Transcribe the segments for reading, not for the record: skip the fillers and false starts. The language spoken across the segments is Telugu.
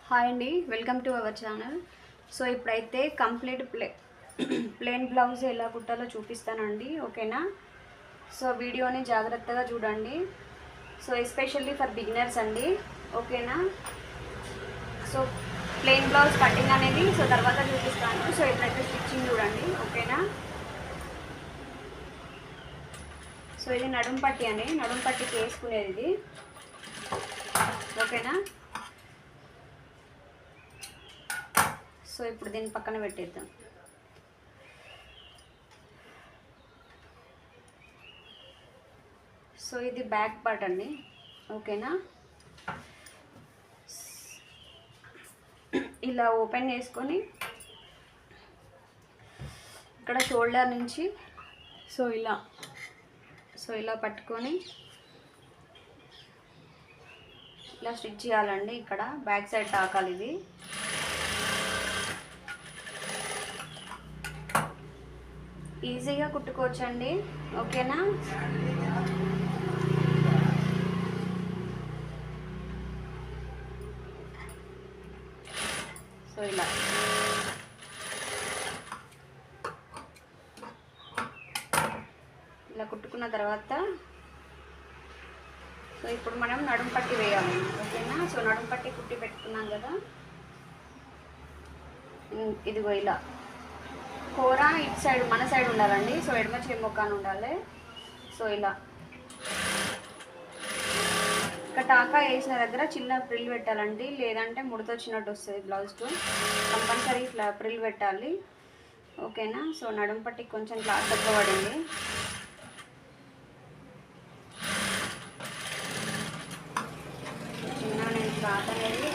హాయ్ అండి, welcome to our channel. So ఇప్పుడైతే కంప్లీట్ ప్లెయిన్ బ్లౌజ్ ఎలా కుట్టాలో చూపిస్తానండి. ఓకేనా? సో వీడియోని జాగ్రత్తగా చూడండి. సో ఎస్పెషల్లీ ఫర్ బిగినర్స్ అండి. ఓకేనా? సో ప్లెయిన్ బ్లౌజ్ కటింగ్ అనేది సో తర్వాత చూపిస్తాను. సో ఇప్పుడైతే స్టిచ్చింగ్ చూడండి. ఓకేనా? సో ఇది నడుం పట్టి అండి, నడుం పట్టికి వేసుకునేది ఇది. ఓకేనా? సో ఇప్పుడు దీన్ని పక్కన పెట్టేద్దాం. సో ఇది బ్యాక్ పార్ట్ అండి. ఓకేనా? ఇలా ఓపెన్ చేసుకొని ఇక్కడ షోల్డర్ నుంచి సో ఇలా పట్టుకొని ఇలా స్టిచ్ చేయాలండి. ఇక్కడ బ్యాక్ సైడ్ తాకాలి. ఇది ఈజీగా కుట్టుకోవచ్చండి. ఓకేనా? సో ఇలా కుట్టుకున్న తర్వాత సో ఇప్పుడు మనం నడుం పట్టి వేయాలి. ఓకేనా? సో నడుం పట్టి కుట్టి పెట్టుకున్నాం కదా, ఇదిగో ఇలా కూర ఇటు సైడ్ మన సైడ్ ఉండాలండి. సో ఎడమ చెమ్మొక్కని ఉండాలి. సో ఇలా ఇక్కడ టాకా వేసిన దగ్గర చిన్న ప్రిల్ పెట్టాలండి, లేదంటే ముడత వచ్చినట్టు వస్తుంది బ్లౌజ్కు. కంపల్సరీ ఇట్లా ప్రిల్ పెట్టాలి. ఓకేనా? సో నడుం పట్టి కొంచెం క్లాత్ తక్కువ పడింది. చిన్న నేను క్లాత్ అనేది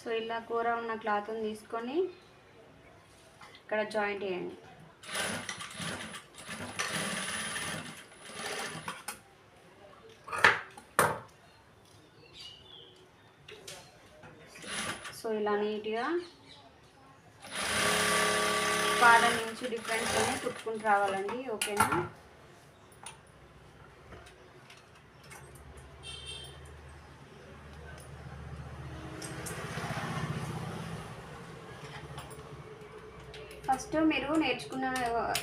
సో ఇలా కూర ఉన్న క్లాత్ని తీసుకొని ఇక్కడ జాయింట్ చేయండి. సో ఇలా నీట్గా పాడ నుంచి డిఫరెంట్గానే కుట్టుకుంటూ రావాలండి. ఓకేనా? ఫస్ట్ మీరు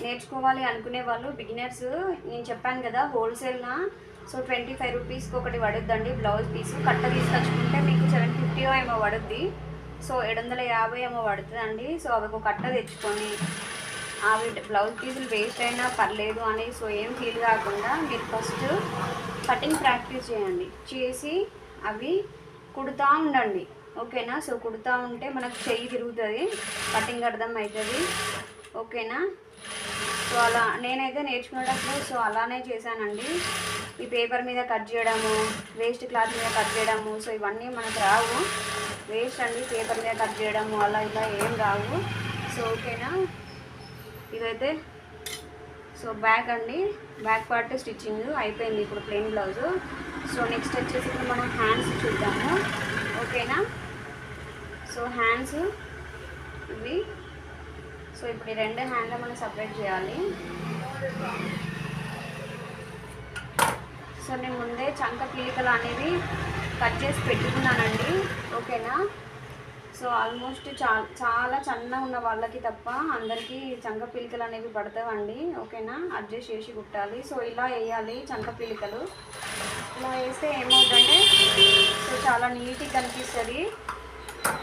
నేర్చుకోవాలి అనుకునే వాళ్ళు బిగినర్స్, నేను చెప్పాను కదా హోల్సేల్నా సో 25 రూపీస్కి ఒకటి పడుద్దండి బ్లౌజ్ పీసు. కట్ట తీసుకొచ్చుకుంటే మీకు 750 ఏమో పడుద్ది. సో 750 ఏమో పడుతుందండి. సో అవి ఒక కట్ట తెచ్చుకొని అవి బ్లౌజ్ పీసులు వేస్ట్ అయినా పర్లేదు అని సో ఏం ఫీల్ కాకుండా మీరు ఫస్ట్ కటింగ్ ప్రాక్టీస్ చేసి అవి కుడుతూ ఉండండి. ఓకేనా? సో కుడుతూ ఉంటే మనకు చెయ్యి తిరుగుతుంది, కటింగ్ అర్థం అవుతుంది. ఓకేనా? సో అలా నేనైతే నేర్చుకునేటప్పుడు సో అలానే చేశానండి. ఈ పేపర్ మీద కట్ చేయడము, వేస్ట్ క్లాత్ మీద కట్ చేయడము సో ఇవన్నీ మనకు రావు. వేస్ట్ అండి పేపర్ మీద కట్ చేయడము అలా ఇలా ఏం రావు. సో ఓకేనా? ఇదైతే సో బ్యాక్ అండి, బ్యాక్ పార్ట్ స్టిచ్చింగ్ అయిపోయింది. ఇప్పుడు ప్లెయిన్ బ్లౌజు. సో నెక్స్ట్ వచ్చేసి ఇప్పుడు మనం హ్యాండ్స్ చూద్దాము. ఓకేనా? సో హ్యాండ్స్ ఇవి. సో ఇప్పుడు ఈ రెండు హ్యాండ్లో మనం సపరేట్ చేయాలి. సో నేను ముందే చంక పీలికలు అనేవి కట్ చేసి పెట్టుకున్నానండి. ఓకేనా? సో ఆల్మోస్ట్ చాలా సన్నగా ఉన్న వాళ్ళకి తప్ప అందరికీ చంక పీలికలు అనేవి పడతావండి. ఓకేనా? అడ్జస్ట్ చేసి కుట్టాలి. సో ఇలా వేయాలి చంక పీలికలు. ఇలా వేస్తే ఏమవుతుందంటే సో చాలా నీట్గా కనిపిస్తుంది,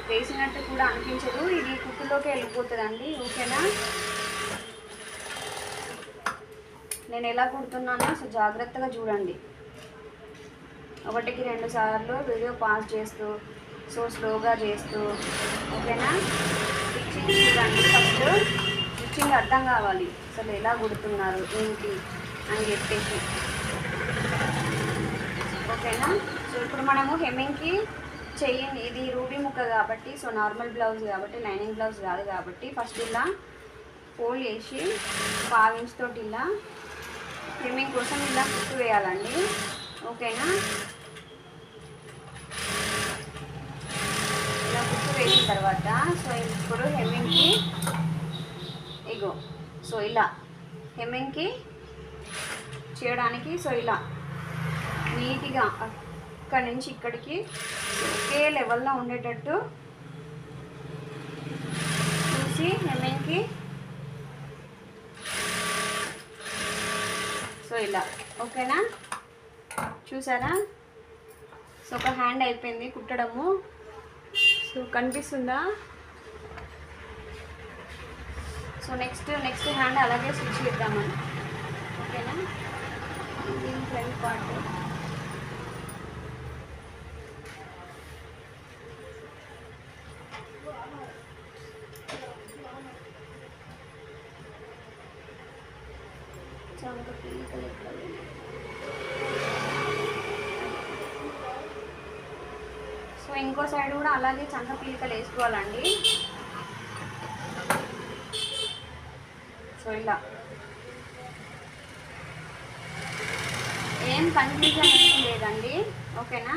వేసినట్టు కూడా అనిపించదు, ఇది కుట్టులోకి వెళ్ళిపోతుందండి. ఓకేనా? నేను ఎలా కుడుతున్నానో సో జాగ్రత్తగా చూడండి. 1కి 2 సార్లు వీడియో పాజ్ చేస్తూ సో స్లోగా చేస్తూ. ఓకేనా? స్టిచ్చింగ్ చూడండి. ఫస్ట్ స్టిచ్చింగ్ అర్థం కావాలి, అసలు ఎలా కుడుతున్నారు ఏంటి అని చెప్పేసి. ఓకేనా? సో ఇప్పుడు మనము హెమ్మింగ్కి చెయ్యండి. ఇది రూబీ ముక్క కాబట్టి సో నార్మల్ బ్లౌజ్ కాబట్టి లైనింగ్ బ్లౌజ్ కాదు కాబట్టి ఫస్ట్ ఇలా ఫోల్డ్ చేసి 1/2 ఇంచ్ తోటి ఇలా హెమ్మింగ్ కోసం ఇలా కుట్టు వేయాలండి. ఓకేనా? ఇలా కుట్టు తర్వాత సో ఇప్పుడు హెమ్మింగ్కి ఇగో సో ఇలా హెమ్మింగ్కి చేయడానికి సో ఇలా నీట్గా అక్కడి నుంచి ఇక్కడికి ఒకే లెవెల్లో ఉండేటట్టు చూసి హెమ్మింగ్కి సో ఇలా ఓకేనా, చూసారా? సో ఒక హ్యాండ్ అయిపోయింది కుట్టడము. సో కనిపిస్తుందా? సో నెక్స్ట్ హ్యాండ్ అలాగే స్టిచ్ చేద్దామని. ఓకేనా, దీని ఫ్రంట్ పార్ట్ సో ఇంకో సైడ్ కూడా అలాగే చంక పీలికలు వేసుకోవాలండి. సో ఇలా ఏం కన్ఫ్యూజన్ ఏం లేదండి. ఓకేనా,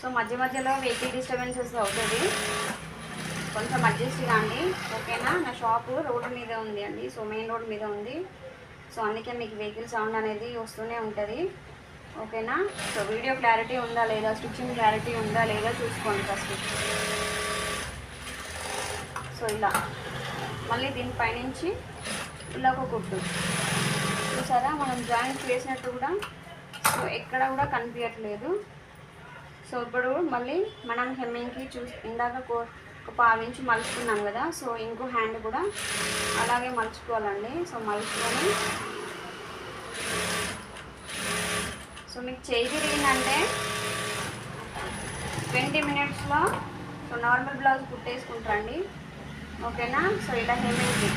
సో మధ్య మధ్యలో వెహికల్ డిస్టర్బెన్సెస్ అవుతుంది, కొంచెం అడ్జస్ట్ కాండి. ఓకేనా, నా షాపు రోడ్డు మీద ఉంది అండి. సో మెయిన్ రోడ్ మీద ఉంది. సో అందుకే మీకు వెహికల్ సౌండ్ అనేది వస్తూనే ఉంటుంది. ఓకేనా, సో వీడియో క్లారిటీ ఉందా లేదా, స్టిచ్చింగ్ క్లారిటీ ఉందా లేదా చూసుకోండి ఫస్ట్. సో ఇలా మళ్ళీ దీనిపైనుంచి ఇలా ఒక కుట్టు చూసారా, మనం జాయింట్ వేసినట్టు కూడా సో ఎక్కడ కూడా కనిపించట్లేదు. సో ఇప్పుడు మళ్ళీ మనం హెమ్మింగ్కి ఇందాక ఒక 1/2 ఇంచు మలుచుకున్నాం కదా. సో ఇంకో హ్యాండ్ కూడా అలాగే మలుచుకోవాలండి. సో మలుచుకొని సో మీకు చేయి తిరిగిందంటే 20 మినిట్స్లో సో నార్మల్ బ్లౌజ్ కుట్టేసుకుంటారండి. ఓకేనా, సో ఇలా హెమ్మింగ్కి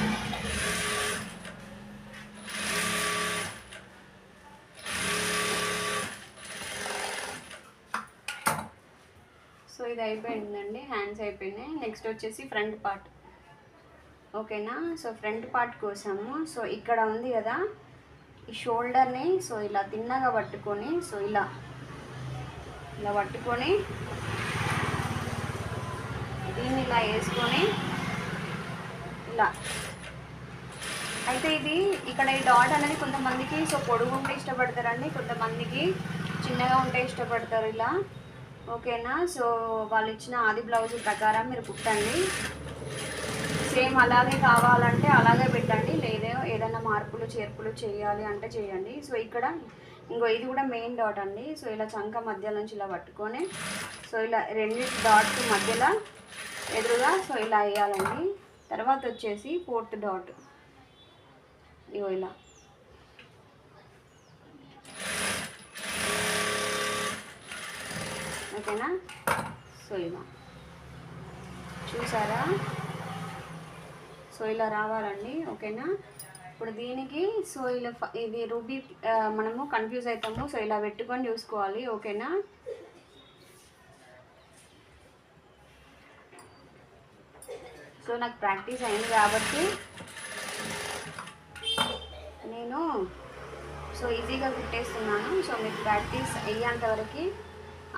సో ఇది అయిపోయిందండి, హ్యాండ్స్ అయిపోయినాయి. నెక్స్ట్ వచ్చేసి ఫ్రంట్ పార్ట్. ఓకేనా, సో ఫ్రంట్ పార్ట్ కోసము సో ఇక్కడ ఉంది కదా ఈ షోల్డర్ని సో ఇలా తిన్నగా పట్టుకొని సో ఇలా పట్టుకొని దీన్ని ఇలా వేసుకొని ఇలా అయితే ఇది ఇక్కడ ఈ డాట్ అనేది కొంతమందికి సో పొడుగు ఉంటే ఇష్టపడతారండి, కొంతమందికి చిన్నగా ఉంటే ఇష్టపడతారు ఇలా. ఓకేనా, సో వాళ్ళు ఇచ్చిన ఆది బ్లౌజ్ ప్రకారం మీరు కుట్టండి. సేమ్ అలాగే కావాలంటే అలాగే పెట్టండి, లేదా ఏదైనా మార్పులు చేర్పులు చేయాలి అంటే చేయండి. సో ఇక్కడ ఇంకో ఇది కూడా మెయిన్ డాట్ అండి. సో ఇలా చంక మధ్య నుంచి ఇలా పట్టుకొని సో ఇలా 2 డాట్స్ మధ్యలో ఎదురుగా సో ఇలా వేయాలండి. తర్వాత వచ్చేసి 4th డాట్ ఇగో ఇలా ఓకేనా. సో ఇలా చూసారా, సో ఇలా రావాలండి. ఓకేనా, ఇప్పుడు దీనికి సో ఇలా ఇది రూబీ మనము కన్ఫ్యూజ్ అవుతాము. సో ఇలా పెట్టుకొని చూసుకోవాలి. ఓకేనా, సో నాకు ప్రాక్టీస్ అయింది కాబట్టి నేను సో ఈజీగా కుట్టేస్తున్నాను. సో మీకు ప్రాక్టీస్ అయ్యేంతవరకు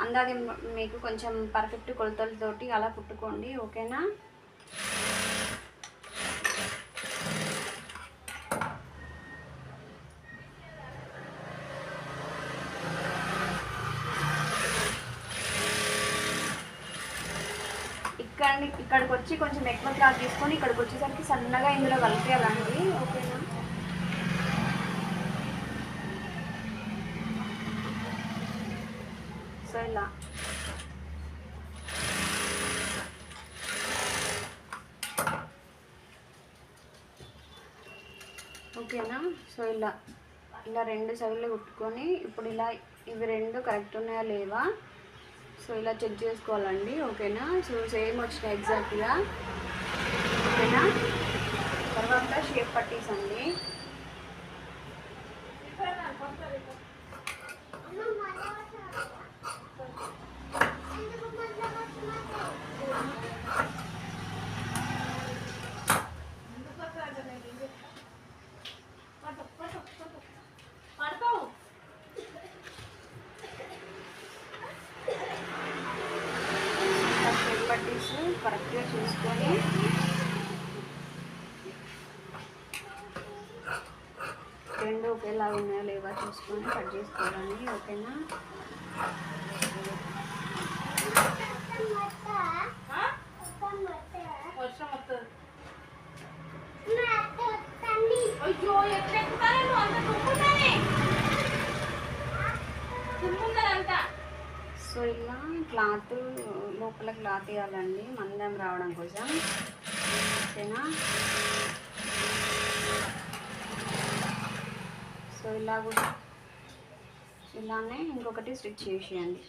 అందాది మీకు కొంచెం పర్ఫెక్ట్ కొలతలతోటి అలా కుట్టుకోండి. ఓకేనా, ఇక్కడికి వచ్చి కొంచెం ఎక్కువ క్లాత్ తీసుకొని ఇక్కడికి వచ్చేసరికి సన్నగా ఇందులో కలిపేయాలండి. ఓకేనా, సో ఇలా ఓకేనా. సో ఇలా 2 సైడ్లు కుట్టుకొని ఇప్పుడు ఇలా ఇవి 2 కరెక్ట్ ఉన్నాయా లేవా సో ఇలా చెక్ చేసుకోవాలండి. ఓకేనా, సో సేమ్ వచ్చినాయి ఎగ్జాక్ట్గా. ఓకేనా, తర్వాత షేప్ పట్టీస్ అండి. కరెక్ట్గా చూసుకొని రెండు ఒకేలాగా ఉన్నాయా లేవా చూసుకొని కట్ చేసుకోవాలండి. ఓకేనా? సో ఇలా క్లాత్ లోపల క్లాత్ వేయాలండి మందం రావడం కోసం. ఓకేనా? సో ఇలా కూడా ఇలానే ఇంకొకటి స్టిచ్ చేసేయండి.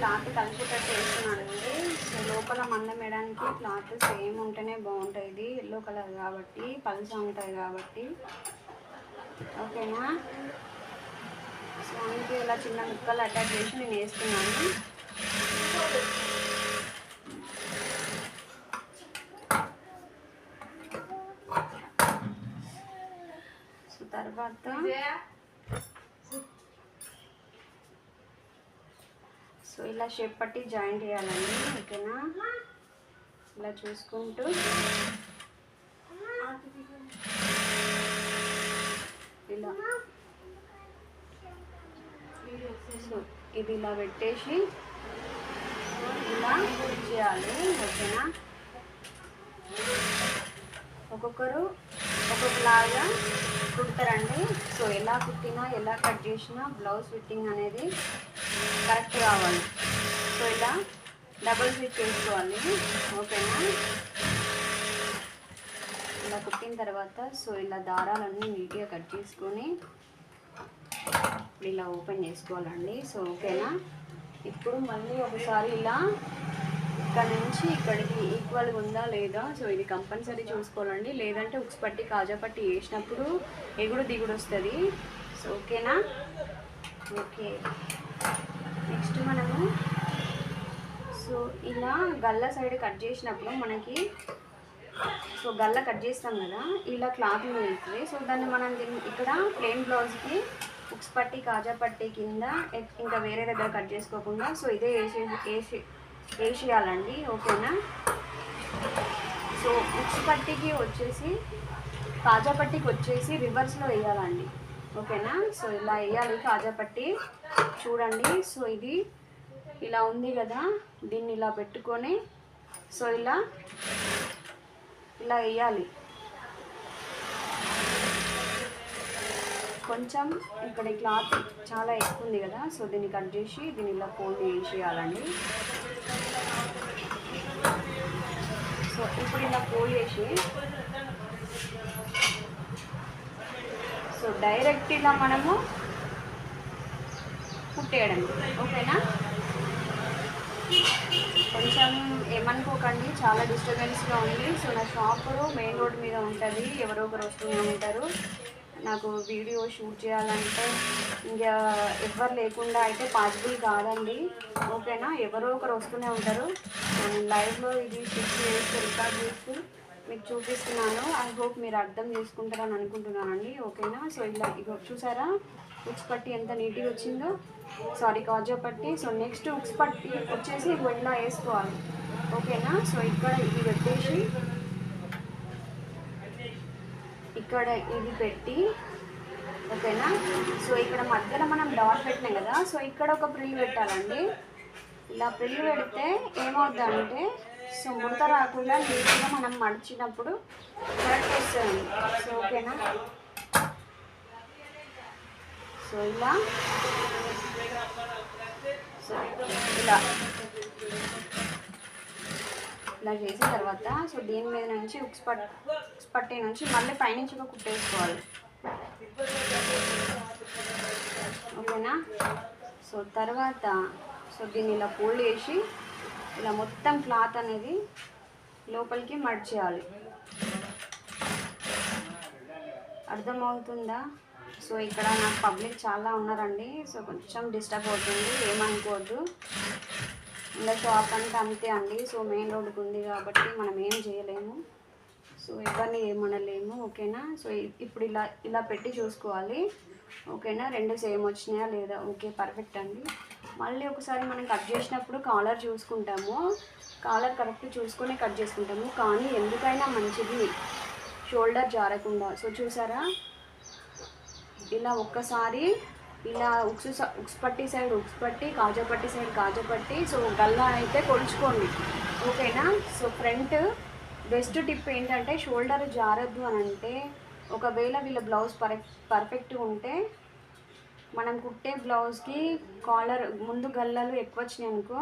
క్లాత్ కలిపేటట్టు వేస్తున్నానండి. సో లోపల మందం వేయడానికి క్లాత్ సేమ్ ఉంటేనే బాగుంటుంది. ఎల్లో కలర్ కాబట్టి పల్సా ఉంటుంది కాబట్టి. ఓకేనా? సో అందుకే ఇలా చిన్న ముక్కలు అటాచ్ చేసి నేను వేస్తున్నాను. సో తర్వాత సో ఇలా షేప్ పట్టి జాయింట్ చేయాలండి. ఓకేనా? ఇలా చూసుకుంటూ ఇలా సో ఇది ఇలా పెట్టేసి ఇలా చేయాలి. ఓకేనా? ఒక్కొక్కరు ఒక్కొక్కలాగా కుడతారండి. సో ఎలా కుట్టినా ఎలా కట్ చేసినా బ్లౌజ్ ఫిట్టింగ్ అనేది కరెక్ట్ కావాలి. సో ఇలా డబుల్ స్టిచ్ చేసుకోవాలి. ఓకేనా? ఇలా కుట్టిన తర్వాత సో ఇలా దారాలన్నీ నీట్గా కట్ చేసుకొని ఇలా ఓపెన్ చేసుకోవాలండి. సో ఓకేనా? ఇప్పుడు మళ్ళీ ఒకసారి ఇలా ఇక్కడ నుంచి ఇక్కడికి ఈక్వల్గా ఉందా లేదా సో ఇది కంపల్సరీ చూసుకోవాలండి. లేదంటే ఉక్స్ పట్టి కాజా పట్టి వేసినప్పుడు ఎగుడు దిగుడు వస్తుంది. సో ఓకేనా? ఓకే. నెక్స్ట్ మనము సో ఇలా గల్ల సైడ్ కట్ చేసినప్పుడు మనకి సో గల్ల కట్ చేస్తాం కదా, ఇలా క్లాత్ వెళ్తుంది. సో దాన్ని మనం ఇక్కడ ప్లెయిన్ బ్లౌజ్కి ఉక్స్ పట్టి కాజా పట్టి కింద ఇంకా వేరే దగ్గర కట్ చేసుకోకుండా సో ఇదే వేసేయాలండి. ఓకేనా? సో ఉక్స్ పట్టికి వచ్చేసి కాజా పట్టికి వచ్చేసి రివర్స్లో వేయాలండి. ఓకేనా? సో ఇలా వేయాలి కాజా పట్టి. చూడండి. సో ఇది ఇలా ఉంది కదా, దీన్ని ఇలా పెట్టుకొని సో ఇలా వేయాలి. కొంచెం ఇక్కడ క్లాత్ చాలా ఎక్కువ ఉంది కదా, సో దీన్ని కట్ చేసి దీన్ని ఇలా ఫోల్డ్ చేసేయాలండి. సో ఇప్పుడు ఇలా ఫోల్డ్ చేసి సో డైరెక్ట్ ఇలా మనము కుట్టేయడం. ఓకేనా? కొంచెం ఏమనుకోకండి, చాలా డిస్టర్బెన్స్గా ఉంది. సో నా షాప్ మెయిన్ రోడ్ మీద ఉంటుంది. ఎవరో ఒకరు వస్తూనే ఉంటారు. నాకు వీడియో షూట్ చేయాలంటే ఇంకా ఎవరు లేకుండా అయితే పాసిబుల్ కాదండి. ఓకేనా? ఎవరో ఒకరు వస్తూనే ఉంటారు. నేను లైవ్లో ఇది షూట్ చేసి రికార్డ్ చేస్తూ మీకు చూపిస్తున్నాను. ఐ హోప్ మీరు అర్థం చేసుకుంటారని అనుకుంటున్నానండి. ఓకేనా? సో ఇలా ఇగో చూసారా ఉక్స్ పట్టి ఎంత నీట్గా వచ్చిందో, సారీ కాజా పట్టి. సో నెక్స్ట్ ఉక్స్ పట్టి వచ్చేసి ఇలా వేసుకోవాలి. ఓకేనా? సో ఇక్కడ ఇది పెట్టేసి ఇక్కడ ఇది పెట్టి ఓకేనా? సో ఇక్కడ మధ్యలో మనం డాట్ పెట్టినాం కదా, సో ఇక్కడ ఒక ప్రిల్ పెట్టాలండి. ఇలా ప్రిల్ పెడితే ఏమవుతుందంటే సో ముడత రాకుండా నీట్గా మనం మడిచినప్పుడు కరెక్ట్ వస్తుంది. సో ఓకేనా? సో ఇలా సో ఇలా చేసిన తర్వాత సో దీని మీద నుంచి ఉక్స్ పట్టి నుంచి మళ్ళీ పైనుంచి ఒక కుట్టేసుకోవాలి. ఓకేనా? సో తర్వాత సో దీన్ని ఇలా ఫోల్డ్ చేసి ఇలా మొత్తం క్లాత్ అనేది లోపలికి మర్చ్ చేయాలి. అర్థమవుతుందా? సో ఇక్కడ నాకు పబ్లిక్ చాలా ఉన్నారండి, సో కొంచెం డిస్టర్బ్ అవుతుంది, ఏమనుకోవద్దు. ఇంకా షాప్ అంటే అంతే అండి. సో మెయిన్ రోడ్డుకు ఉంది కాబట్టి మనం ఏం చేయలేము, సో ఎవరిని ఏమనలేము. ఓకేనా? సో ఇప్పుడు ఇలా ఇలా పెట్టి చూసుకోవాలి. ఓకేనా? రెండు సేమ్ వచ్చినాయా లేదా? ఓకే, పర్ఫెక్ట్ అండి. మళ్ళీ ఒకసారి మనం కట్ చేసినప్పుడు కాలర్ చూసుకుంటాము, కాలర్ కరెక్ట్ చూసుకొని కట్ చేసుకుంటాము. కానీ ఎందుకైనా మంచిది షోల్డర్ జారకుండా. సో చూసారా, ఇలా ఒక్కసారి ఇలా ఉక్స్ పట్టి సైడ్ ఉక్స్ పట్టి, కాజా పట్టి సైడ్ కాజా పట్టి, సో గల్లా అయితే కొలుచుకోండి. ఓకేనా? సో ఫ్రంట్ బెస్ట్ టిప్ ఏంటంటే షోల్డర్ జారద్దు అని అంటే, ఒకవేళ వీళ్ళ బ్లౌజ్ పర్ఫెక్ట్గా ఉంటే మనం కుట్టే బ్లౌజ్కి కాలర్ ముందు గల్లలు ఎక్కువ వచ్చినాయి అనుకో,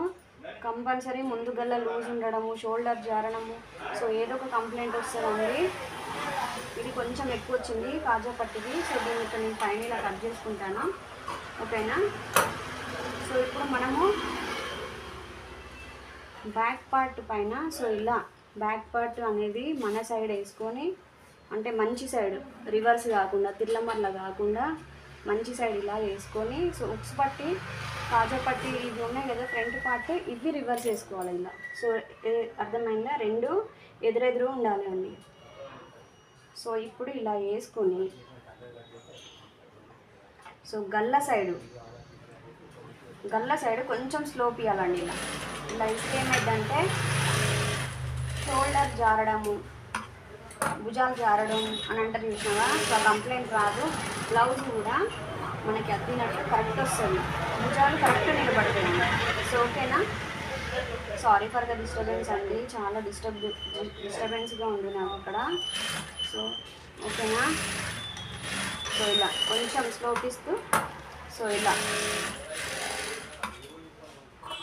కంపల్సరీ ముందు గల్ల లూజ్ ఉండడము, షోల్డర్ జారడము, సో ఏదో ఒక కంప్లైంట్ వస్తుందండి. ఇది కొంచెం ఎక్కువ వచ్చింది కాజా పట్టిది, సో దీన్ని ఇక్కడ నేను పైన ఇలా కట్ చేసుకుంటాను. ఓకేనా? సో ఇప్పుడు మనము బ్యాక్ పార్ట్ పైన సో ఇలా బ్యాక్ పార్ట్ అనేది మన సైడ్ వేసుకొని, అంటే మంచి సైడ్, రివర్స్ కాకుండా తిర్లమర్ల కాకుండా మంచి సైడ్ ఇలా వేసుకొని, సో ఉక్స్ పట్టి కాజా పట్టి ఇవి ఉన్నాయి కదా ఫ్రంట్ పార్ట్, ఇవి రివర్స్ వేసుకోవాలి ఇలా. సో అర్థమైందా? రెండు ఎదురెదురు ఉండాలి అండి. సో ఇప్పుడు ఇలా వేసుకొని సో గల్ల సైడ్ కొంచెం స్లోప్ ఇవ్వాలండి. ఇలా ఇలా ఇస్తే ఏమైందంటే షోల్డర్ జారడము, భుజాలు జారడం అని అంటారు చూసినావా, సో కంప్లైంట్ రాదు. బ్లౌజ్ కూడా మనకి అద్దినట్టు కరెక్ట్ వస్తుంది, భుజాలు కరెక్ట్ నిలబడతాయి. సో ఓకేనా? సారీ ఫర్ ద డిస్టర్బెన్స్ అండి, చాలా డిస్టర్బెన్స్గా ఉంది నాకు అక్కడ. సో ఓకేనా? సో ఇలా కొంచెం స్లోప్ ఇస్తూ సో ఇలా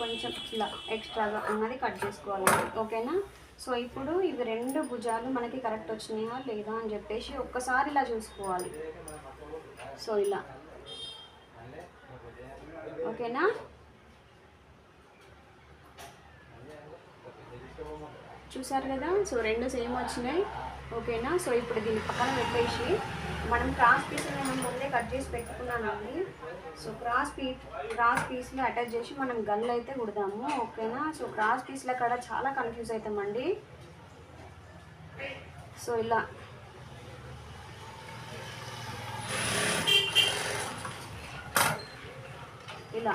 కొంచెం ఇలా ఎక్స్ట్రాగా ఉన్నది కట్ చేసుకోవాలండి. ఓకేనా? సో ఇప్పుడు ఇవి రెండు భుజాలు మనకి కరెక్ట్ వచ్చినాయా లేదా అని చెప్పేసి ఒక్కసారి ఇలా చూసుకోవాలి. సో ఇలా ఓకేనా? చూసారు కదా, సో రెండు సేమ్ వచ్చినాయి. ఓకేనా? సో ఇప్పుడు దీన్ని పక్కన పెట్టేసి మనం క్రాస్ పీస్ మనం ముందే కట్ చేసి పెట్టుకున్నానండి. సో క్రాస్ పీస్లో అటాచ్ చేసి మనం గల్లు అయితే కుడదాము. ఓకేనా? సో క్రాస్ పీస్ల కాడ చాలా కన్ఫ్యూజ్ అవుతామండి. సో ఇలా ఇలా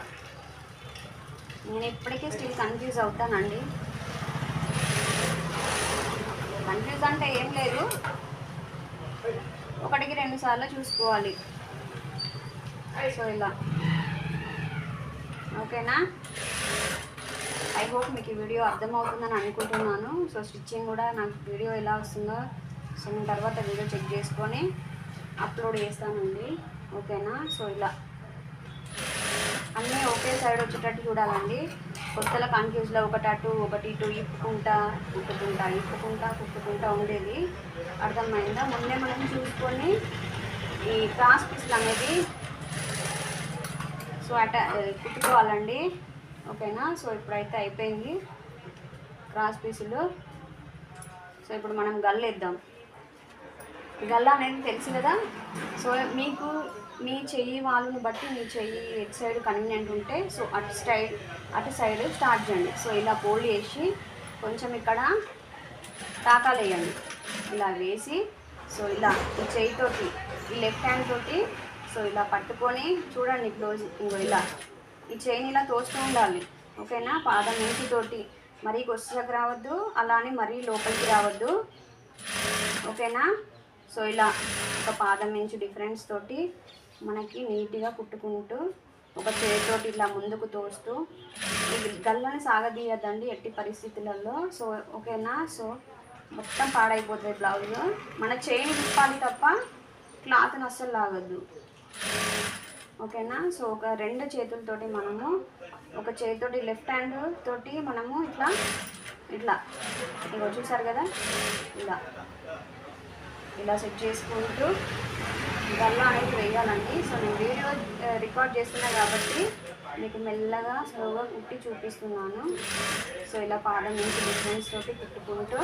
నేను ఎప్పటికీ స్టిల్ కన్ఫ్యూజ్ అవుతానండి. కన్ఫ్యూజ్ అంటే ఏం లేదు, ఒకటికి 2 సార్లు చూసుకోవాలి. సో ఇలా ఓకేనా? ఐ హోప్ మీకు ఈ వీడియో అర్థమవుతుందని అనుకుంటున్నాను. సో స్టిచ్చింగ్ కూడా నాకు వీడియో ఎలా వస్తుందో సో నేను తర్వాత వీడియో చెక్ చేసుకొని అప్లోడ్ చేస్తానండి. ఓకేనా? సో ఇలా అన్నీ ఒకే సైడ్ వచ్చేటట్టు చూడాలండి. కొత్తల కన్ఫ్యూజ్లో ఒకటి అటు ఒకటి ఇటు కుట్టుకుంటా ఉండేది. అర్థమైందా? ముందే మనం చూసుకొని ఈ క్రాస్ పీస్లు అనేది సో కుట్టుకోవాలండి. ఓకేనా? సో ఇప్పుడైతే అయిపోయింది క్రాస్ పీసులు. సో ఇప్పుడు మనం గల్లేద్దాం. గల్ల అనేది తెలుసు కదా. సో మీకు మీ చెయ్యి వాళ్ళని బట్టి మీ చెయ్యి ఎటు సైడ్ కన్వీనియంట్ ఉంటే సో అటు సైడ్ స్టార్ట్ చేయండి. సో ఇలా ఫోల్డ్ చేసి కొంచెం ఇక్కడ టాకాలు వేయండి. ఇలా వేసి సో ఇలా ఈ చెయ్యితోటి ఈ లెఫ్ట్ హ్యాండ్ తోటి సో ఇలా పట్టుకొని చూడండి క్లోజ్. ఇంకో ఇలా ఈ చెయ్యిని ఇలా తోస్తూ ఉండాలి. ఓకేనా? పాదం తోటి మరీ కొద్దిసేపు రావద్దు, అలానే మరీ లోపలికి రావద్దు. ఓకేనా? సో ఇలా ఒక పాదం నుంచి డిఫరెన్స్ తోటి మనకి నీట్గా కుట్టుకుంటూ ఒక చేతితోటి ఇలా ముందుకు తోస్తూ ఈ గల్లని సాగదీయద్దండి ఎట్టి పరిస్థితులలో. సో ఓకేనా? సో మొత్తం పాడైపోతుంది బ్లౌజ్. మన చైన్ తిప్పాలి తప్ప క్లాత్ని అస్సలు లాగద్దు. ఓకేనా? సో ఒక 2 చేతులతోటి మనము ఒక చేతితోటి లెఫ్ట్ హ్యాండ్ తోటి మనము ఇట్లా ఇగో చూసారు కదా, ఇలా సెట్ చేసుకుంటూ గల్లా అనేది వేయాలండి. సో నేను వీడియో రికార్డ్ చేస్తున్నా కాబట్టి మీకు మెల్లగా స్లోగా కుట్టి చూపిస్తున్నాను. సో ఇలా పాదం నుంచి డిఫరెన్స్ తోటి కుట్టుకుంటూ,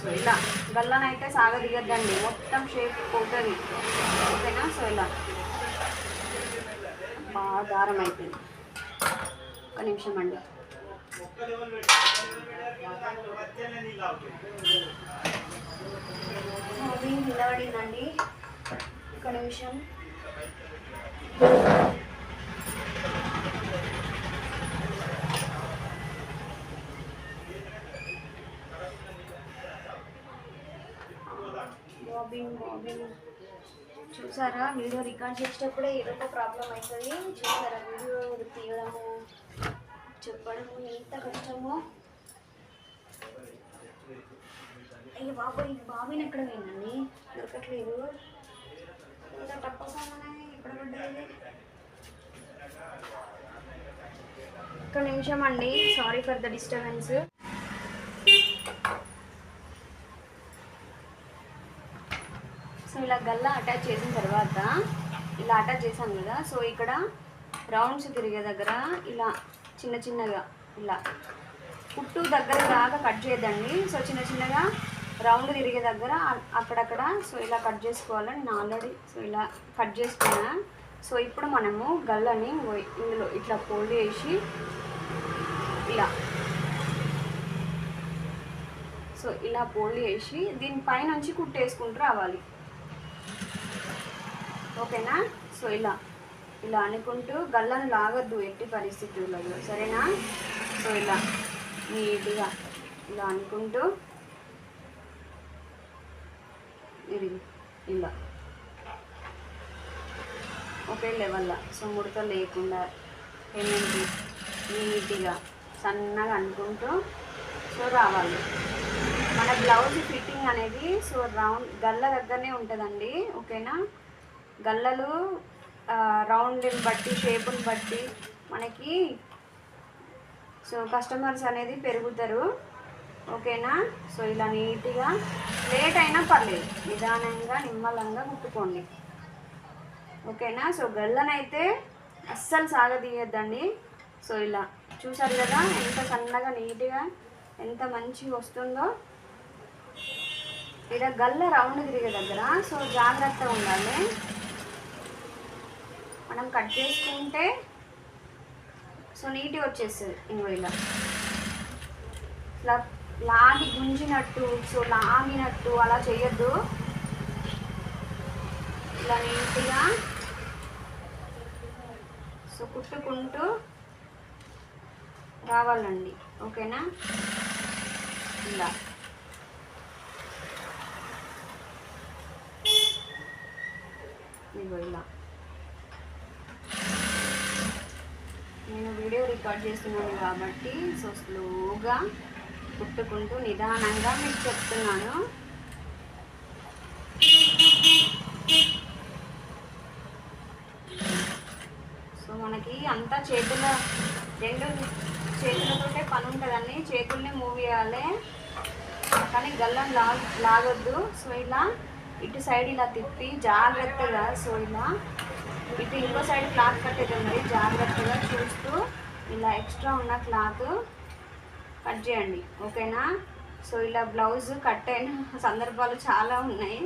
సో ఇలా గల్లనైతే సాగదీయద్దండి, మొత్తం షేప్ పోతుంది. ఓకేనా? సో ఇలా బాగా దారం అయిపోయింది. ఒక నిమిషం అండి. అది నిలబడిందండి, ఒక నిమిషం. బాబింగ్ చూసారా? వీడియో రికార్డ్ చేసేటప్పుడే ఏదో ఒక ప్రాబ్లం అవుతుంది. చూసారా? వీడియో తీయడము చెప్పడము ఎంత కష్టమో. అయ్యో బాబోయ్, బాబిన్ ఎక్కడ పోయిందండి? దొరకట్లేదు. ఇంకా తప్పకుండానే ఎక్కడ పడ్డది? ఒక నిమిషం అండి, sorry for the disturbance. So ఇలా గల్లా అటాచ్ చేసిన తర్వాత, ఇలా అటాచ్ చేసాం కదా, సో ఇక్కడ రౌండ్స్ తిరిగే దగ్గర ఇలా చిన్న చిన్నగా ఇలా కుట్టు దగ్గర దాకా కట్ చేయద్దండి. సో చిన్న చిన్నగా రౌండ్ తిరిగే దగ్గర అక్కడక్కడ సో ఇలా కట్ చేసుకోవాలని నేను ఆల్రెడీ సో ఇలా కట్ చేసుకున్నా. సో ఇప్పుడు మనము గల్లని ఇందులో ఇట్లా ఫోల్డ్ చేసి ఇలా, సో ఇలా ఫోల్డ్ చేసి దీనిపైనుంచి కుట్టేసుకుంటూ రావాలి. ఓకేనా? సో ఇలా ఇలా అనుకుంటూ గల్లను లాగద్దు ఎట్టి పరిస్థితులలో, సరేనా? సో ఇలా నీట్గా ఇలా అనుకుంటూ ఇది ఇలా ఒకే లెవెల్లో, సో ముడత లేకుండా ఏమేంటి నీట్గా సన్నగా అనుకుంటూ సో రావాలి. మన బ్లౌజ్ ఫిట్టింగ్ అనేది సో రౌండ్ గల్ల దగ్గరనే ఉంటుందండి. ఓకేనా? గల్లలు రౌండ్ని బట్టి షేపుని బట్టి మనకి సో కస్టమర్స్ అనేది పెరుగుతారు. ఓకేనా? సో ఇలా నీట్గా లేట్ అయినా పర్లేదు, నిదానంగా నిమ్మలంగా కుట్టుకోండి. ఓకేనా? సో గల్లనైతే అస్సలు సాగదీయద్దండి. సో ఇలా చూసారు కదా ఎంత సన్నగా నీట్గా ఎంత మంచిగా వస్తుందో. ఇలా గల్ల రౌండ్ తిరిగే దగ్గర సో జాగ్రత్తగా ఉండాలి. మనం కట్ చేసుకుంటే సో నీట్గా వచ్చేస్తుంది. ఇంకో ఇలా లాగి గుంజినట్టు సో లాగినట్టు అలా చేయొద్దు. ఇలా నీట్గా సో కుట్టుకుంటూ రావాలండి. ఓకేనా? ఇలా ఇదిగో ఇలా నేను వీడియో రికార్డ్ చేస్తున్నాను కాబట్టి సో స్లోగా కుట్టుకుంటూ నిదానంగా మీకు చెప్తున్నాను. సో మనకి అంతా రెండు చేతులతోటే పని ఉంటుందండి, చేతుల్ని మూవ్ చేయాలి కానీ గల్లం లాగొద్దు. సో ఇలా ఇటు సైడ్ ఇలా తిప్పి జాగ్రత్తగా సో ఇలా ఇటు ఇంకో సైడ్ క్లాత్ కట్టేది ఉంది, జాగ్రత్తగా చూస్తూ ఇలా ఎక్స్ట్రా ఉన్న క్లాత్ కట్ చేయండి. ఓకేనా? సో ఇలా బ్లౌజ్ కట్ అయిన సందర్భాలు చాలా ఉన్నాయి.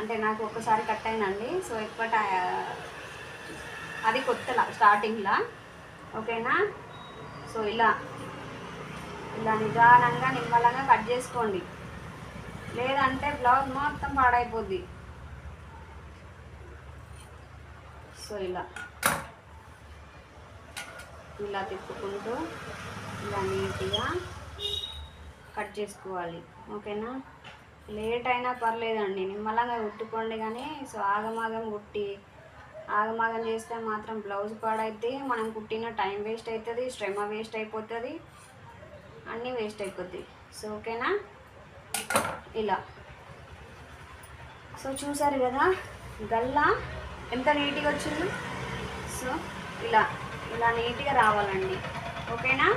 అంటే నాకు ఒక్కసారి కట్ అయినండి. సో అది కొత్తలా స్టార్టింగ్లా. ఓకేనా? సో ఇలా నిదానంగా నిమ్మలంగా కట్ చేసుకోండి, లేదంటే బ్లౌజ్ మొత్తం పాడైపోద్ది. సో ఇలా తిప్పుకుంటూ ఇలా నీట్గా కట్ చేసుకోవాలి. ఓకేనా? లేట్ అయినా పర్లేదండి, నిమ్మలంగా కుట్టుకోండి. కానీ సో ఆగమాగం చేస్తే మాత్రం బ్లౌజ్ పాడైతే మనం కుట్టిన టైం వేస్ట్ అవుతుంది, శ్రమ వేస్ట్ అయిపోతుంది, అన్నీ వేస్ట్ అయిపోద్ది. సో ఓకేనా? ఇలా సో చూసారు కదా గల్లా ఎంత నీట్గా వచ్చింది. సో ఇలా నీట్గా రావాలండి. ఓకేనా?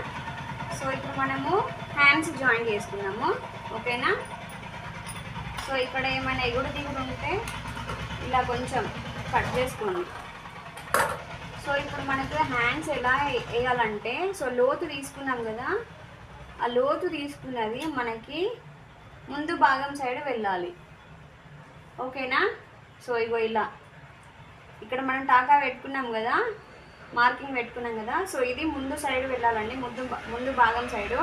సో ఇప్పుడు మనము హ్యాండ్స్ జాయిన్ చేసుకున్నాము. ఓకేనా? సో ఇక్కడ ఏమైనా ఎగుడు దిగుడు ఉంటే ఇలా కొంచెం కట్ చేసుకోండి. సో ఇప్పుడు మనకు హ్యాండ్స్ ఎలా వేయాలంటే, సో లోతు తీసుకున్నాం కదా, ఆ లోతు తీసుకున్నది మనకి ముందు భాగం సైడ్ వెళ్ళాలి. ఓకేనా? సో ఇగో ఇలా ఇక్కడ మనం టాకా పెట్టుకున్నాం కదా, మార్కింగ్ పెట్టుకున్నాం కదా, సో ఇది ముందు సైడ్ వెళ్ళాలండి, ముందు భాగం సైడు.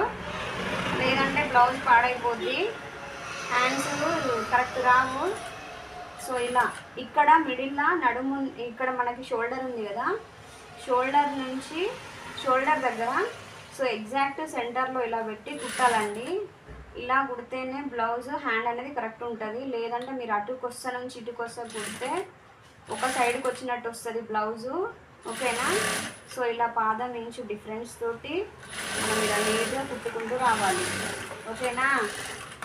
లేదంటే బ్లౌజ్ పాడైపోద్ది, హ్యాండ్స్ కరెక్ట్ రావు. సో ఇలా ఇక్కడ మిడిల్లో నడుము, ఇక్కడ మనకి షోల్డర్ ఉంది కదా, షోల్డర్ నుంచి షోల్డర్ దగ్గర సో ఎగ్జాక్ట్ సెంటర్లో ఇలా పెట్టి కుట్టాలండి. ఇలా కుడితేనే బ్లౌజ్ హ్యాండ్ అనేది కరెక్ట్ ఉంటుంది. లేదంటే మీరు అటుకొస్తా నుంచి ఇటుకొస్తా కుడితే ఒక సైడ్కి వచ్చినట్టు వస్తుంది బ్లౌజు. ఓకేనా? సో ఇలా పాదం ఇంచు డిఫరెన్స్ తోటి మనం ఇలా నీట్గా కుట్టుకుంటూ రావాలి. ఓకేనా?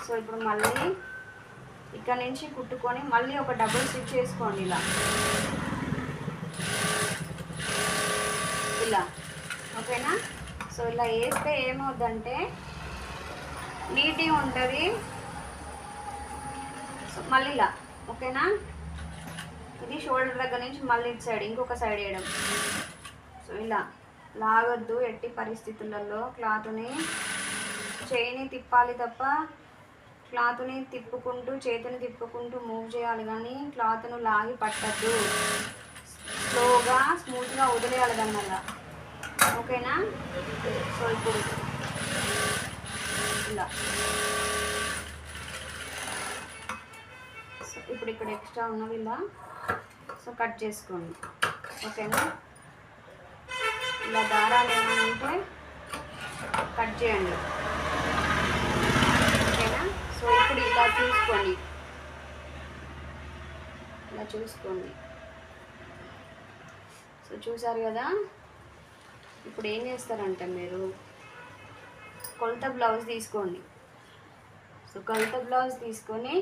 సో ఇప్పుడు మళ్ళీ ఇక్కడ నుంచి కుట్టుకొని మళ్ళీ ఒక డబుల్ స్టిచ్ చేసుకోండి ఇలా ఇలా. ఓకేనా? సో ఇలా వేస్తే ఏమవుద్దంటే నీట్గా ఉంటుంది. సో మళ్ళీ ఇలా. ఓకేనా? ఇది షోల్డర్ దగ్గర నుంచి మళ్ళీ ఇటు సైడ్ ఇంకొక సైడ్ వేయడం. సో ఇలా లాగొద్దు ఎట్టి పరిస్థితులలో. క్లాత్ని చేయిని తిప్పాలి తప్ప క్లాత్ని తిప్పుకుంటూ చేతిని తిప్పుకుంటూ మూవ్ చేయాలి, కానీ క్లాత్ను లాగి పట్టద్దు. స్లోగా స్మూత్గా వదిలేయాలి దానివల్ల. ఓకేనా? సో ఇప్పుడు ఇలా. సో ఇప్పుడు ఇక్కడ ఎక్స్ట్రా ఉన్నవి ఇలా సో కట్ చేసుకోండి. ఓకేనా? ఇలా దారాలు ఏమైనా ఉంటే కట్ చేయండి. ఓకేనా? సో ఇప్పుడు ఇలా చూసుకోండి, ఇలా చూసుకోండి. సో చూసారు కదా. ఇప్పుడు ఏం చేస్తారంటే మీరు కొలత బ్లౌజ్ తీసుకోండి. సో కొలత బ్లౌజ్ తీసుకొని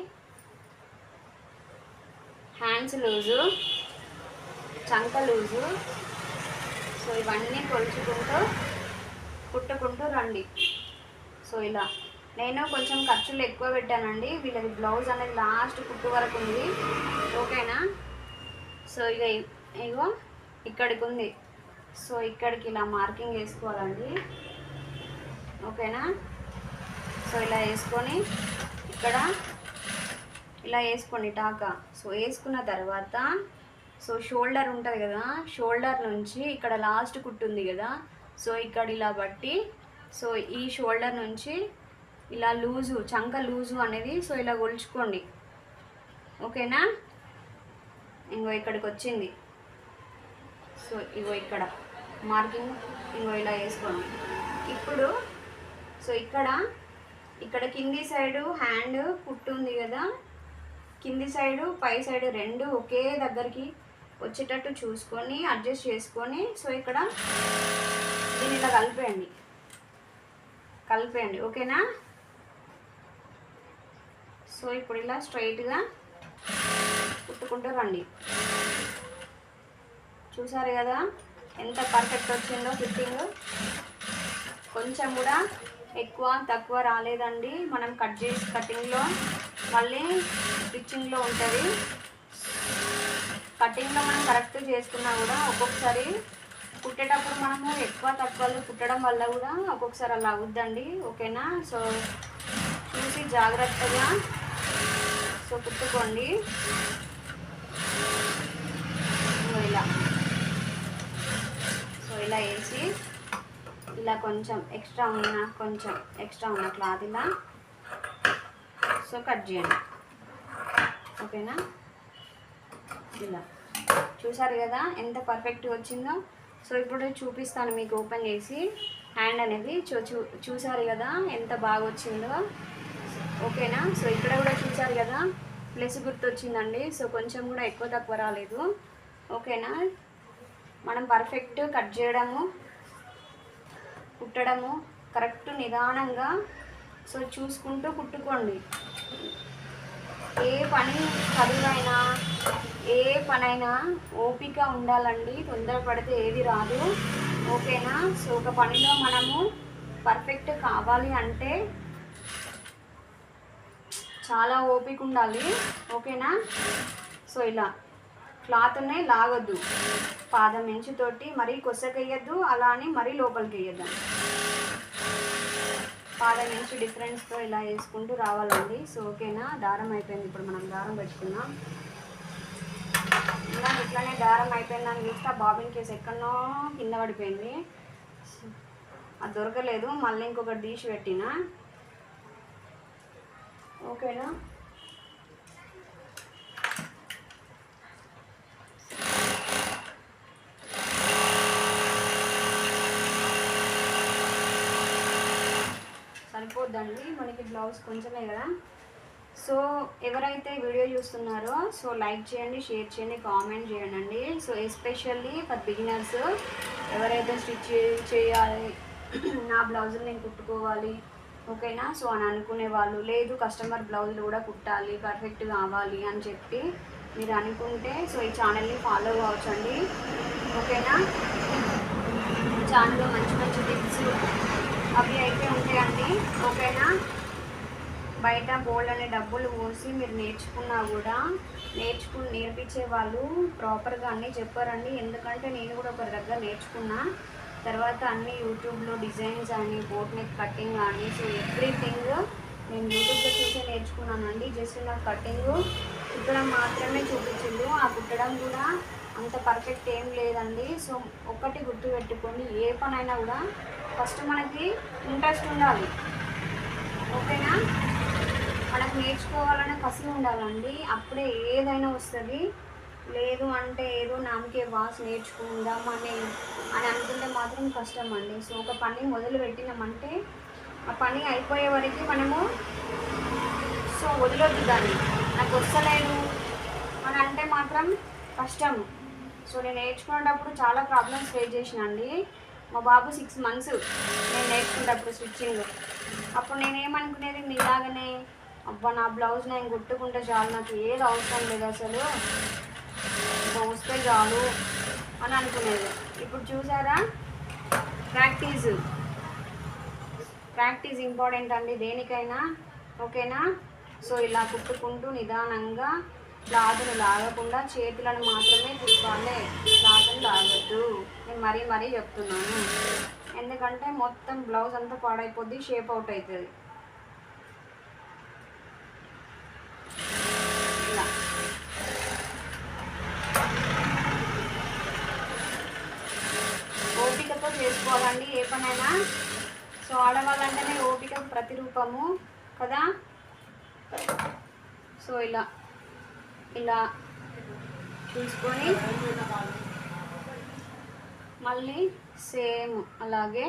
హ్యాండ్స్ లూజు, చంక లూజు, సో ఇవన్నీ కొలుచుకుంటూ కుట్టుకుంటూ రండి. సో ఇలా నేను కొంచెం ఖర్చులు ఎక్కువ పెట్టానండి, వీళ్ళది బ్లౌజ్ అనేది లాస్ట్ కుట్టు వరకు ఉంది. ఓకేనా? సో ఇగో ఇక్కడికి ఉంది. సో ఇక్కడికి ఇలా మార్కింగ్ వేసుకోవాలండి. ఓకేనా? సో ఇలా వేసుకొని ఇక్కడ ఇలా వేసుకోండి టాకా. సో వేసుకున్న తర్వాత సో షోల్డర్ ఉంటుంది కదా, షోల్డర్ నుంచి ఇక్కడ లాస్ట్ కుట్టు ఉంది కదా, సో ఇక్కడ ఇలా బట్టి సో ఈ షోల్డర్ నుంచి ఇలా లూజు, చంక లూజు అనేది సో ఇలా కొలుచుకోండి. ఓకేనా? ఇంకో ఇక్కడికి వచ్చింది. సో ఇగో ఇక్కడ మార్కింగ్ ఇంకో ఇలా వేసుకోండి. ఇప్పుడు సో ఇక్కడ కింది సైడు హ్యాండ్ కుట్టు ఉంది కదా, కింది సైడు పై సైడు రెండు ఒకే దగ్గరికి వచ్చేటట్టు చూసుకొని అడ్జస్ట్ చేసుకొని సో ఇక్కడ దీన్ని ఇలా కలిపేయండి. ఓకేనా? సో ఇప్పుడు ఇలా స్ట్రైట్గా కుట్టుకుంటూ రండి. చూసారు కదా ఎంత పర్ఫెక్ట్ వచ్చిందో ఫిట్టింగ్. కొంచెం కూడా ఎక్కువ తక్కువ రాలేదండి. మనం కటింగ్లో మళ్ళీ స్టిచ్చింగ్లో ఉంటుంది. కటింగ్లో మనం కరెక్ట్ చేసుకున్నా కూడా ఒక్కొక్కసారి కుట్టేటప్పుడు మనము ఎక్కువ తక్కువలు కుట్టడం వల్ల కూడా ఒక్కొక్కసారి అలా అవుద్దండి. ఓకేనా? సో చూసి జాగ్రత్తగా సో కుట్టుకోండి. ఇలా సో ఇలా వేసి ఇలా కొంచెం ఎక్స్ట్రా ఉన్న క్లాత్ ఇలా సో కట్ చేయండి. ఓకేనా? ఇలా చూసారు కదా ఎంత పర్ఫెక్ట్గా వచ్చిందో. సో ఇప్పుడు చూపిస్తాను మీకు ఓపెన్ చేసి హ్యాండ్ అనేది. చూసారు కదా ఎంత బాగా వచ్చిందో. ఓకేనా? సో ఇక్కడ కూడా చూసారు కదా ప్లస్ గుర్తు వచ్చిందండి. సో కొంచెం కూడా ఎక్కువ తక్కువ రాలేదు. ఓకేనా? మనం పర్ఫెక్ట్ కట్ చేయడము, కుట్టడము కరెక్ట్ నిదానంగా సో చూసుకుంటూ కుట్టుకోండి. ఏ పని చదువైనా ఏ పనైనా ఓపిక ఉండాలండి. తొందరపడితే ఏది రాదు. ఓకేనా? సో ఒక పనిలో మనము పర్ఫెక్ట్ కావాలి అంటే చాలా ఓపిక ఉండాలి. ఓకేనా? సో ఇలా క్లాత్నే లాగొద్దు, పాదం ఎంచుతోటి మరీ కొసకెయ్యద్దు, అలా అని మరీ లోపలికి వేయద్దు. పాదం ఎంచు డిఫరెన్స్తో ఇలా వేసుకుంటూ రావాలండి. సో ఓకేనా, దారం అయిపోయింది. ఇప్పుడు మనం దారం పెట్టుకుందాం. ఇలా ఇట్లానే దారం అయిపోయిందని చూస్తే ఆ బాబిన్ కేసు ఎక్కడనో కింద పడిపోయింది, అది దొరకలేదు. మళ్ళీ ఇంకొకటి తీసి పెట్టిన. ఓకేనా, సరిపోద్దండి మనకి బ్లౌజ్ కొంచెమే కదా. సో ఎవరైతే వీడియో చూస్తున్నారో సో లైక్ చేయండి, షేర్ చేయండి, కామెంట్ చేయండి. సో ఎస్పెషల్లీ ఫర్ బిగినర్స్, ఎవరైతే స్టిచ్ చేయాలి, నా బ్లౌజులు నేను కుట్టుకోవాలి ఓకేనా సో అని అనుకునే వాళ్ళు, లేదు కస్టమర్ బ్లౌజులు కూడా కుట్టాలి, పర్ఫెక్ట్ కావాలి అని చెప్పి మీరు అనుకుంటే సో ఈ ఛానల్ని ఫాలో కావచ్చండి. ఓకేనా, ఛానల్లో మంచి మంచి టిప్స్ అవి అయితే ఉంటాయండి. ఓకేనా, బయట బోల్డ్ అనే డబ్బులు పోసి మీరు నేర్చుకున్నా కూడా నేర్పించే వాళ్ళు ప్రాపర్గా అన్నీ చెప్పారండి. ఎందుకంటే నేను కూడా ఒకరి దగ్గర నేర్చుకున్నా, తర్వాత అన్నీ యూట్యూబ్లో డిజైన్స్ అని, బోట్ నెక్ కటింగ్ కానీ, సో ఎవ్రీథింగ్ నేను యూట్యూబ్లో చూసే నేర్చుకున్నానండి. జస్ట్ నాకు కటింగ్ కుట్టడం మాత్రమే చూపించిండు, ఆ కుట్టడం కూడా అంత పర్ఫెక్ట్ ఏం లేదండి. సో ఒకటి గుర్తు పెట్టుకొని, ఏ పనైనా కూడా ఫస్ట్ మనకి ఇంట్రెస్ట్ ఉండాలి. ఓకేనా, మనకు నేర్చుకోవాలనే కసి ఉండాలండి, అప్పుడే ఏదైనా వస్తుంది. లేదు అంటే ఏదో నామకే వాస్ నేర్చుకుందాం అని అనుకుంటే మాత్రం కష్టం అండి. సో ఒక పని మొదలు పెట్టినామంటే ఆ పని అయిపోయే వరకు మనము సో వదిలొద్దు దాన్ని. నాకు వస్తలేదు అని అంటే మాత్రం కష్టం. సో నేను నేర్చుకునేటప్పుడు చాలా ప్రాబ్లమ్స్ ఫేస్ చేసిన అండి. మా బాబు 6 months నేను నేర్చుకునేటప్పుడు స్టిచ్చింగ్. అప్పుడు నేనేమనుకునేది మీలాగనే, అబ్బా నా బ్లౌజ్ నేను కుట్టుకుంటే చాలు, నాకు ఏది అవసరం లేదు అసలు, వస్తే చాలు అని అనుకునేది. ఇప్పుడు చూసారా, ప్రాక్టీస్ ఇంపార్టెంట్ అండి దేనికైనా. ఓకేనా, సో ఇలా కుట్టుకుంటూ నిదానంగా క్లాత్ను లాగకుండా చేతులను మాత్రమే కుట్టుకోవాలి, క్లాత్ను లాగద్దు. నేను మరీ చెప్తున్నాను, ఎందుకంటే మొత్తం బ్లౌజ్ అంతా పాడైపోద్ది, షేప్ అవుట్ అవుతుంది. ఇలా ఓపికతో చేసుకోవాలండి ఏ పనైనా. సో ఆడవాళ్ళంటేనే ఓపిక ప్రతిరూపము కదా. సో ఇలా చూసుకొని మళ్ళీ సేమ్ అలాగే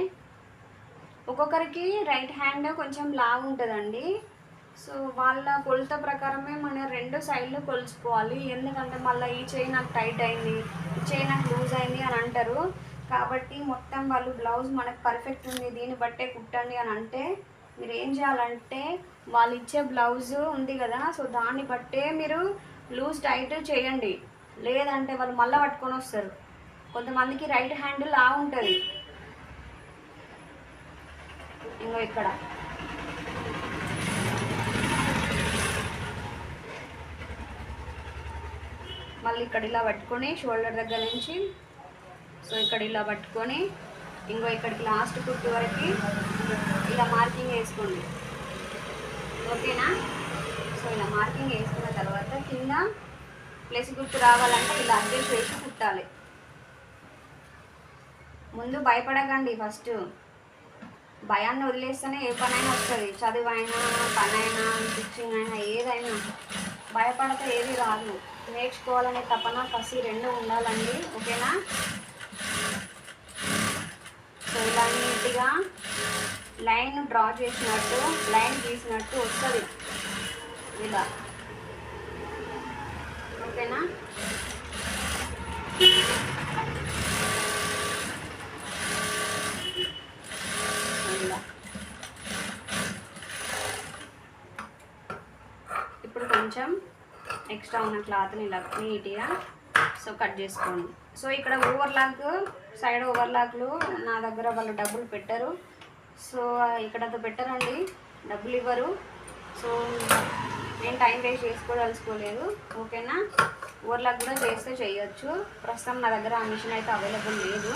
ఒక్కొక్కరికి రైట్ హ్యాండ్ కొంచెం లాగ్ ఉంటుందండి. సో వాళ్ళ కొలత ప్రకారమే మనం 2 సైడ్లు కొలుచుకోవాలి. ఎందుకంటే మళ్ళీ ఈ చేయి నాకు టైట్ అయింది, ఈ చేయి నాకు లూజ్ అయింది అని అంటారు. కాబట్టి మొత్తం వాళ్ళు బ్లౌజ్ మనకు పర్ఫెక్ట్ ఉంది దీన్ని బట్టే కుట్టండి అని అంటే మీరు ఏం చేయాలంటే వాళ్ళు ఇచ్చే బ్లౌజ్ ఉంది కదా, సో దాన్ని బట్టే మీరు లూజ్ టైట్ చేయండి. లేదంటే వాళ్ళు మళ్ళీ పట్టుకొని వస్తారు. కొంతమందికి రైట్ హ్యాండ్ లా ఉంటుంది, ఇంకో ఇక్కడ మళ్ళీ ఇక్కడ ఇలా పట్టుకొని షోల్డర్ దగ్గర నుంచి సో ఇక్కడ ఇలా పట్టుకొని ఇంకో ఇక్కడికి లాస్ట్ కుట్టు వరకు ఇలా మార్కింగ్ వేసుకోండి. ఓకేనా, సో ఇలా మార్కింగ్ వేసుకున్న తర్వాత కింద ప్లస్ గుర్తు రావాలంటే ఇలా అడ్జస్ట్ వేసి కుట్టాలి. ముందు భయపడకండి, ఫస్ట్ భయాన్ని వదిలేస్తేనే ఏ పనైనా వస్తుంది. చదువైనా, పనైనా, స్టిచ్చింగ్ అయినా, ఏదైనా భయపడితే ఏది రాదు. నేర్చుకోవాలనే తపన, కసి 2 ఉండాలండి. ఓకేనా, సో ఇలా నీట్గా లైన్ డ్రా చేసినట్టు, లైన్ గీసినట్టు వస్తుంది ఇలా. ఓకేనా, ఇలా ఇప్పుడు కొంచెం ఎక్స్ట్రా ఉన్న క్లాత్ని ఇలా నీట్గా సో కట్ చేసుకోండి. సో ఇక్కడ ఓవర్లాక్, సైడ్ ఓవర్లాక్లు నా దగ్గర వాళ్ళు డబ్బులు పెట్టరు. సో ఇక్కడంతా పెట్టరండి, డబ్బులు ఇవ్వరు. సో నేను టైం వేస్ట్ చేసుకోదలుచుకోలేదు. ఓకేనా, ఓవర్లాక్ కూడా చేస్తే చేయొచ్చు. ప్రస్తుతం నా దగ్గర ఆ మిషన్ అయితే అవైలబుల్ లేదు.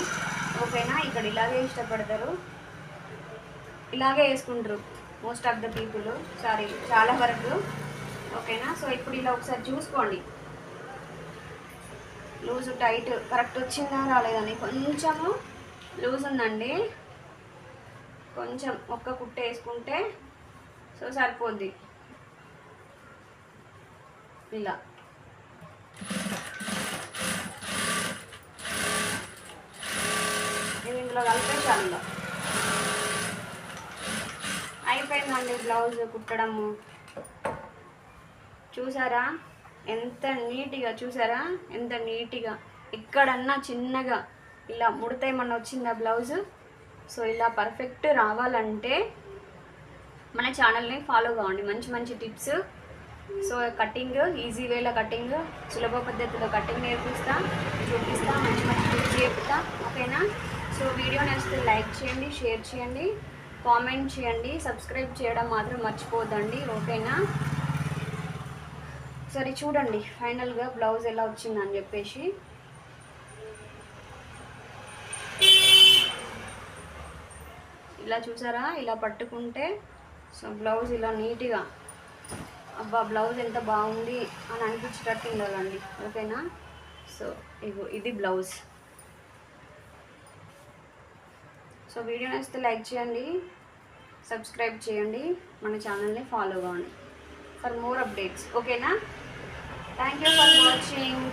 ఓకేనా, ఇక్కడ ఇలాగే ఇష్టపడతారు, ఇలాగే వేసుకుంటారు most of the people, sorry చాలా వరకు. ఓకేనా, సో ఇప్పుడు ఇలా ఒకసారి చూసుకోండి, లూజ్ టైట్ కరెక్ట్ వచ్చిందా రాలేదని. కొంచెము లూజ్ ఉందండి, కొంచెం ఒక్క కుట్ట వేసుకుంటే సో సరిపోద్ది. ఇలా ఇది ఇందులో కలిపేసాను. అయిపోయిందండి బ్లౌజ్ కుట్టడము. చూసారా ఎంత నీట్గా, చూసారా ఎంత నీట్గా, ఎక్కడన్నా చిన్నగా ఇలా ముడత ఏమన్నా వచ్చిందా బ్లౌజ్. సో ఇలా పర్ఫెక్ట్ రావాలంటే మన ఛానల్ని ఫాలో కావండి, మంచి మంచి టిప్స్. సో కటింగ్ ఈజీ వేలో కటింగ్, సులభ పద్ధతిలో కటింగ్ నేర్పిస్తా, చూపిస్తా, మంచి మంచి టిప్స్ చెప్తా. ఓకేనా, సో వీడియో నచ్చితే లైక్ చేయండి, షేర్ చేయండి, కామెంట్ చేయండి, సబ్స్క్రైబ్ చేయడం మాత్రం మర్చిపోద్దండి. ఓకేనా, సరే చూడండి ఫైనల్గా బ్లౌజ్ ఎలా వచ్చిందని చెప్పేసి. ఇలా చూసారా, ఇలా పట్టుకుంటే సో బ్లౌజ్ ఇలా నీట్గా, అబ్బా బ్లౌజ్ ఎంత బాగుంది అని అనిపించేటట్టు ఉండాలండి. ఓకేనా, సో ఇగో ఇది బ్లౌజ్. సో వీడియో నచ్చితే లైక్ చేయండి, సబ్స్క్రైబ్ చేయండి, మన ఛానల్ని ఫాలో కావండి ఫర్ మోర్ అప్డేట్స్. ఓకేనా, థ్యాంక్ యూ ఫర్ వాచింగ్.